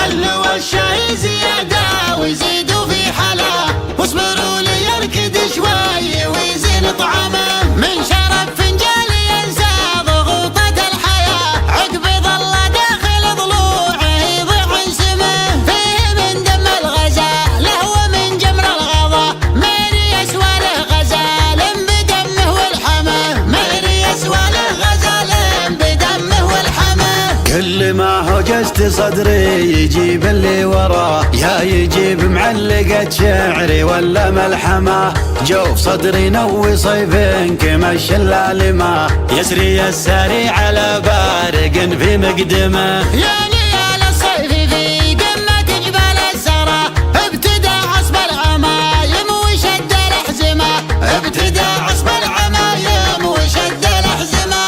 خلوا الشاي زيادة ويزيدوا في حلا، واصبروا لي يركد شوي ويزين طعمه. من شرب فنجان ينسى ضغوطة الحياة، عقب ظل داخل ضلوعه يضيع عن سمه. فيه من دم الغزاله ومن جمر الغضا، ميري يسوى له غزال بدمه والحمه. ميري يسوى له غزال بدمه والحمه. كل ما هوجست صدري يجيب اللي وراه، يا يجيب معلقة شعري ولا ملحمة. جوف صدري نوي صيف كمش اللالمة، يسري الساري على بارق في مقدمه. يا ليال الصيف في قمة جبال السرى، ابتدى عصب العمايم وشد الأحزمة. ابتدى عصب العمايم وشد الأحزمة.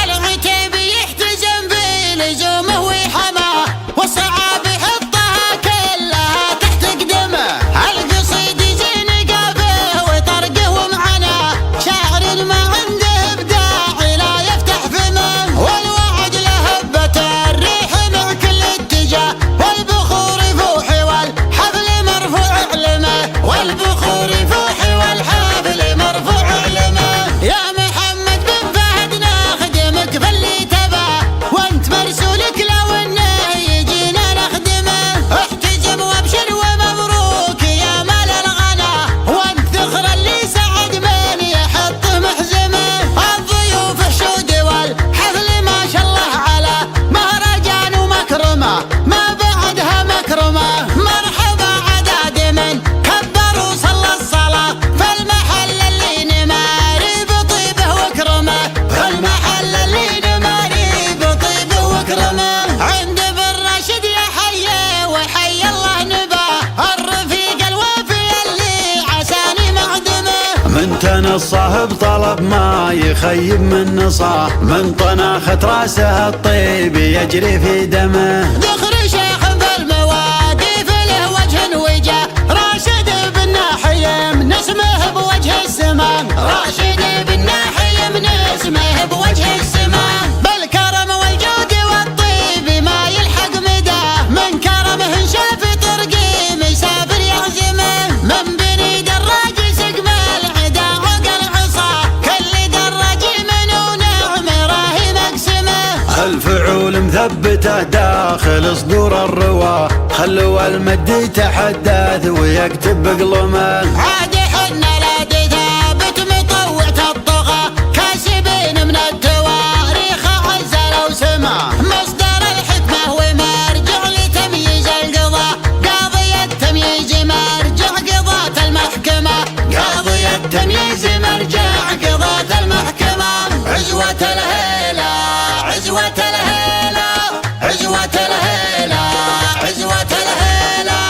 العتيب يحتزم في لزومه وحماه، والصعاب يحطها كلها تحت قدمه. القصيد يزين قافه وطرقه ومعناه، شاعر ما عنده ابداع لا يفتح فمه. والوعد له هبة الريح مع كل اتجاه، والبخور يفوح والحفل مرفوع علمه. والبخور يفوح والحفل مرفوع علمه. يا محمد بن فهد نخدمك باللي تباه، وانت مرسولك لو انه يجينا نخدمه. احتزم وابشر ومبروك يا مال الغلا، وانت ثغر اللي سعد من يحطه محزمه. الضيوف حشود والحفل ما شاء الله على مهرجان ومكرمه، ما بعدها مكرمه. مرحبا عداد من كبر وصلى الصلاه، فالمحل اللي نماري بطيبه وكرمه. فالمحل اللي نماري بطيبه وكرمه. عند بن راشد يا حي وحي الله نباه، الرفيق الوفي اللي عساني معدمه. من تنصه بطلب ما يخيب من نصاه، من طناخة راسه الطيب يجري في دمه. ذخر شيخ بالمواقف له وجه وجاه، راشد بن ناحيم نسمه بوجه السمان. راشد بن ناحيم نسمه بوجه السمان. بالكرم والجود والطيب ما يلحق مداه، من كرمه شاف طرقي مسافر يعزمه. من بني دراج سقم العدا عقل عصا، كل دراج منه نعم راهي مقسمه. الفعول مثبته داخل صدور الرواه، خلوا المد يتحدث ويكتب بقلمه. عاد حنا لاد ثابت مطوعة الطغى، كاسبين من التواريخ عزل وسما. مصدر الحكمة ومرجع لتمييز القضاء، قاضي التمييز مرجع قضاة المحكمة. قاضي التمييز مرجع قضاة المحكمة. عزوة الهيلة عزوة الهيلة عزوة الهيلة عزوة الهيلة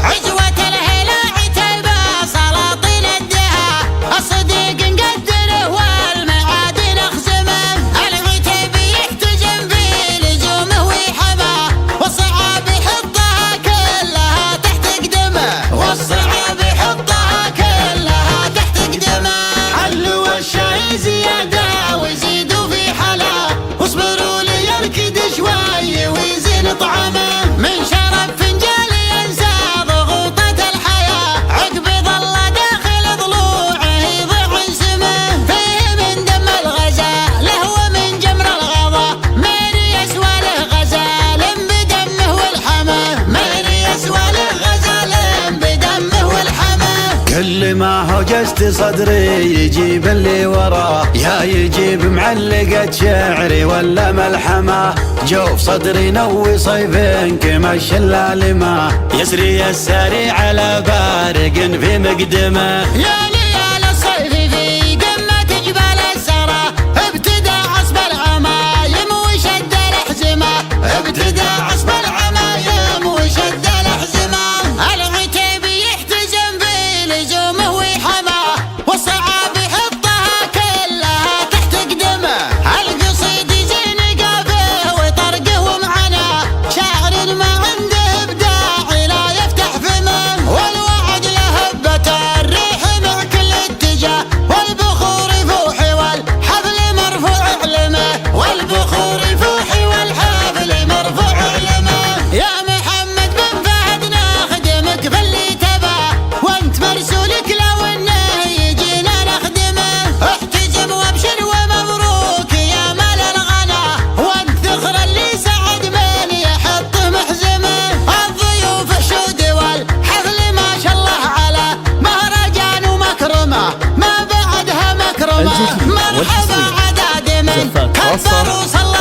عزوة الهيلة. عتيبة سلاطين الدها، الصديق نقدره والمعادن اخزمه. العتيب يحتزم في لزومه وحماه، والصعاب يحطها كلها تحت قدمه. والصعاب يحطها كلها تحت قدمه. خلوا الشاي زيادة ويزيدوا في حلا، واصبروا لي يركد شوي ويزين طعمه. من شرب فنجان ينسى ضغوطة الحياة، عقب ظل داخل ضلوعه يضيع عن سمه. فيه من دم الغزاله ومن جمر الغضا، ميري يسوى له غزال بدمه والحمه. ميري يسوى له غزال بدمه والحمه. كل ما هوجست صدري يجيب اللي وراه، يا يجيب معلقة شعري ولا ملحمة. جوف صدري نوي صيف كمش اللالمة، يسري الساري على بارق في مقدمه. يا ليال الصيف في قمة جبال السرى، ابتدى عصب العمايم وشد الأحزمة. ابتدى عصب العمايم وشد الأحزمة. العتيب يحتزم في لزومه وحماه، والصعاب يحطها كلها تحت قدمه. القصيد يزين قافه وطرقه ومعناه، شاعر ما عنده ابداع لا يفتح فمه. والوعد له هبة الريح مع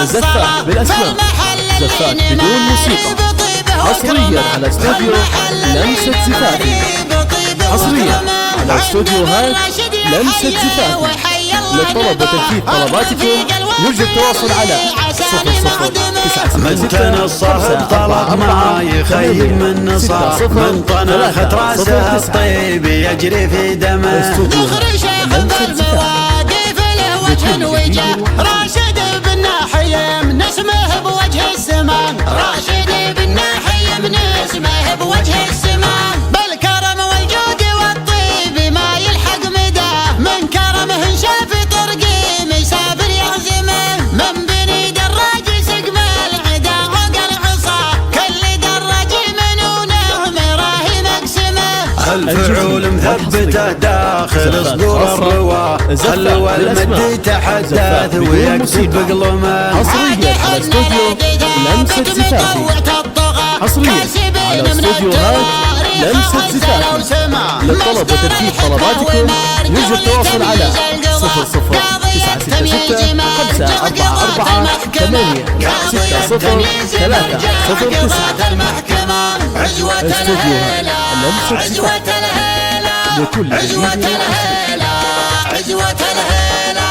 زفات بالأسماء، زفات بدون موسيقى، حصريا على استوديو لمسة زفافي، حصريا على استوديوهات لمسة زفافي. للطلب وتنفيذ طلباتكم يرجى التواصل على 00 من تنصف طلب ما يخيب من نصاف، من طنخت راسه الطيب يجري في دمه. مخرج شيخ بالمواقف له وجه وجه، راشد بن نحيم نسمه بوجه السمان، راشد بن نحيم نسمه بوجه السمان. بالكرم والجود والطيب ما يلحق مداه، من كرمه شاف طرقي مسافر يعزمه، من بني دراج سقم العدا عقل عصا، كل دراج منونه مراهي مقسمه. الفعول مثبته داخل صدور الرواه، خلوا المد يتحدث ويكتب بقلمه. حصريا على استوديو لمسة زفافي، حصريا على استوديوهات لمسة زفافي. للطلب وتنفيذ طلباتكم يرجى التواصل على 00 966 544 8 60 309. استوديوهات لمسة زفافي لكل جديد. عزوة الهيلة